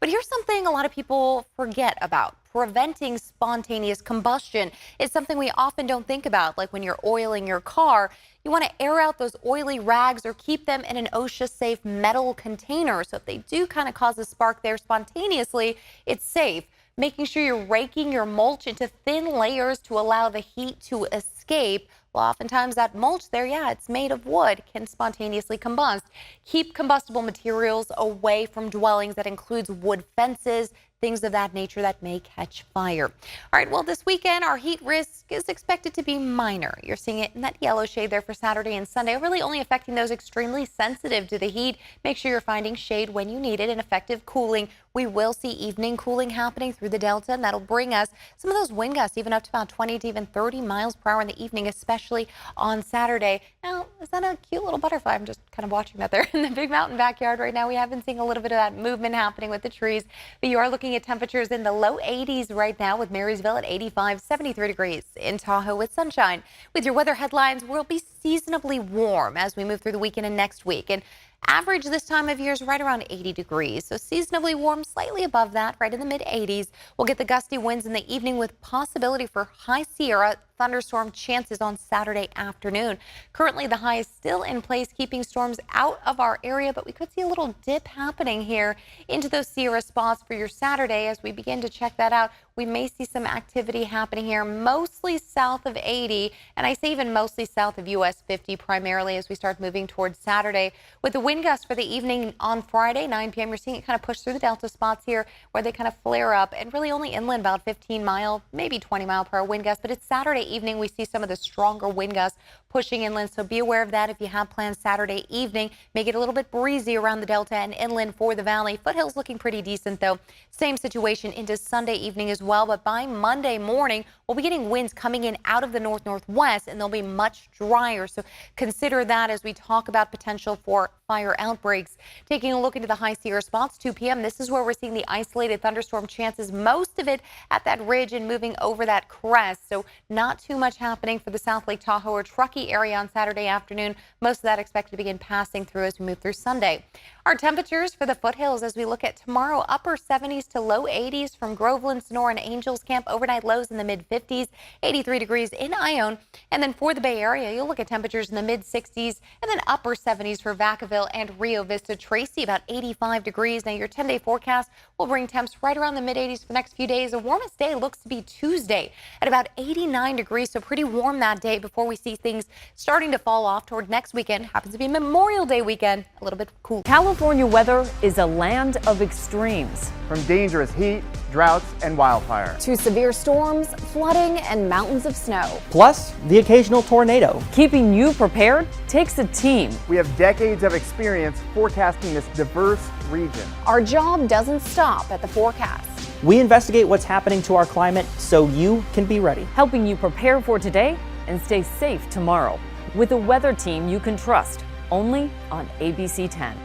But here's something a lot of people forget about. Preventing spontaneous combustion is something we often don't think about, like when you're oiling your car. You want to air out those oily rags or keep them in an OSHA-safe metal container. So if they do kind of cause a spark there spontaneously, it's safe. Making sure you're raking your mulch into thin layers to allow the heat to escape. Well, oftentimes that mulch there, yeah, it's made of wood, can spontaneously combust. Keep combustible materials away from dwellings. That includes wood fences, things of that nature that may catch fire. All right, well, this weekend, our heat risk is expected to be minor. You're seeing it in that yellow shade there for Saturday and Sunday, really only affecting those extremely sensitive to the heat. Make sure you're finding shade when you need it and effective cooling. We will see evening cooling happening through the Delta, and that'll bring us some of those wind gusts, even up to about 20 to even 30 miles per hour in the evening, especially on Saturday. Now, is that a cute little butterfly? I'm just kind of watching that there in the Big Mountain backyard right now. We have been seeing a little bit of that movement happening with the trees, but you are looking at temperatures in the low 80s right now, with Marysville at 85, 73 degrees in Tahoe with sunshine. With your weather headlines, we'll be seasonably warm as we move through the weekend and next week. And average this time of year is right around 80 degrees. So seasonably warm, slightly above that, right in the mid 80s. We'll get the gusty winds in the evening with possibility for high Sierra thunderstorm chances on Saturday afternoon. Currently, the high is still in place, keeping storms out of our area, but we could see a little dip happening here into those Sierra spots for your Saturday. As we begin to check that out, we may see some activity happening here, mostly south of 80, and I say even mostly south of US 50 primarily as we start moving towards Saturday. With the wind gusts for the evening on Friday, 9 p.m., you're seeing it kind of push through the Delta spots here where they kind of flare up, and really only inland about 15 mile, maybe 20 mile per hour wind gusts. But it's Saturday evening we see some of the stronger wind gusts pushing inland, so be aware of that if you have plans Saturday evening. Make it a little bit breezy around the Delta and inland for the valley. Foothills looking pretty decent though. Same situation into Sunday evening as well, but by Monday morning we'll be getting winds coming in out of the north-northwest, and they'll be much drier, so consider that as we talk about potential for fire outbreaks. Taking a look into the high Sierra spots, 2 p.m. This is where we're seeing the isolated thunderstorm chances, most of it at that ridge and moving over that crest. So not too much happening for the South Lake Tahoe or Truckee area on Saturday afternoon. Most of that expected to begin passing through as we move through Sunday. Our temperatures for the foothills as we look at tomorrow, upper 70s to low 80s from Groveland, Sonora, and Angels Camp. Overnight lows in the mid 50s, 83 degrees in Ione. And then for the Bay Area, you'll look at temperatures in the mid 60s and then upper 70s for Vacaville and Rio Vista. Tracy, about 85 degrees. Now your 10-day forecast will bring temps right around the mid 80s for the next few days. The warmest day looks to be Tuesday at about 89 degrees. So pretty warm that day before we see things starting to fall off toward next weekend. Happens to be Memorial Day weekend, a little bit cool. California weather is a land of extremes. From dangerous heat, droughts, and wildfire, to severe storms, flooding, and mountains of snow. Plus, the occasional tornado. Keeping you prepared takes a team. We have decades of experience forecasting this diverse region. Our job doesn't stop at the forecast. We investigate what's happening to our climate so you can be ready. Helping you prepare for today and stay safe tomorrow. With a weather team you can trust, only on ABC 10.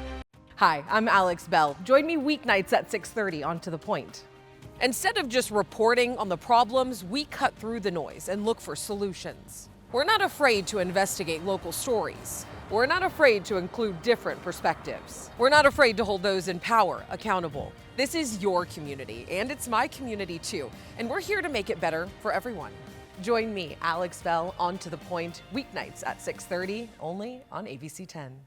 Hi, I'm Alex Bell. Join me weeknights at 6:30 on To The Point. Instead of just reporting on the problems, we cut through the noise and look for solutions. We're not afraid to investigate local stories. We're not afraid to include different perspectives. We're not afraid to hold those in power accountable. This is your community, and it's my community too, and we're here to make it better for everyone. Join me, Alex Bell, on To The Point, weeknights at 6:30, only on ABC 10.